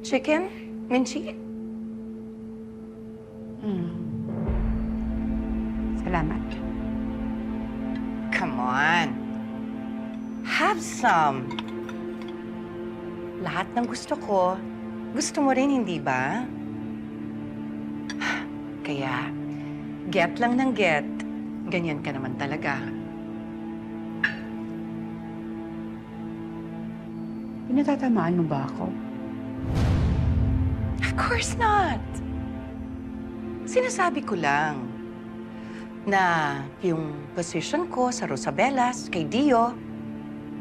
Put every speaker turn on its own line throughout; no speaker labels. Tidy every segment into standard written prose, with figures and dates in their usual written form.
Chicken? Minchi?
Salamat.
Come on. Have some. Lahat ng gusto ko, gusto mo rin, hindi ba? Kaya, get lang ng get. Ganyan ka naman talaga.
Pinatatamaan mo ba ako?
Of course not. Sinasabi ko lang na yung position ko sa Rosabellas, kay Dio,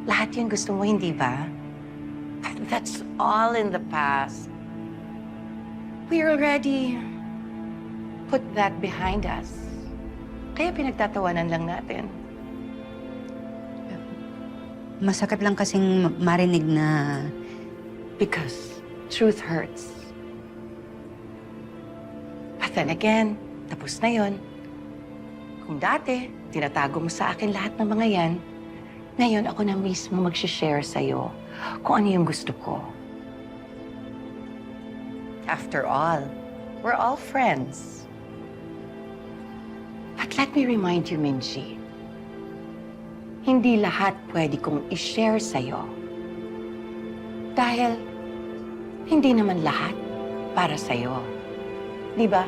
lahat yun gusto mo, hindi ba? But that's all in the past. We already put that behind us. Kaya pinagtatawanan lang natin.
Masakit lang kasing marinig na...
Because truth hurts. But then again, tapos na yon. Kung dati, tinatago mo sa akin lahat ng mga yan, ngayon ako na mismo mag-share sa'yo kung ano yung gusto ko. After all, we're all friends. But let me remind you, Minji, hindi lahat pwede kong i-share sa'yo. Dahil hindi naman lahat para sa'yo. Di ba?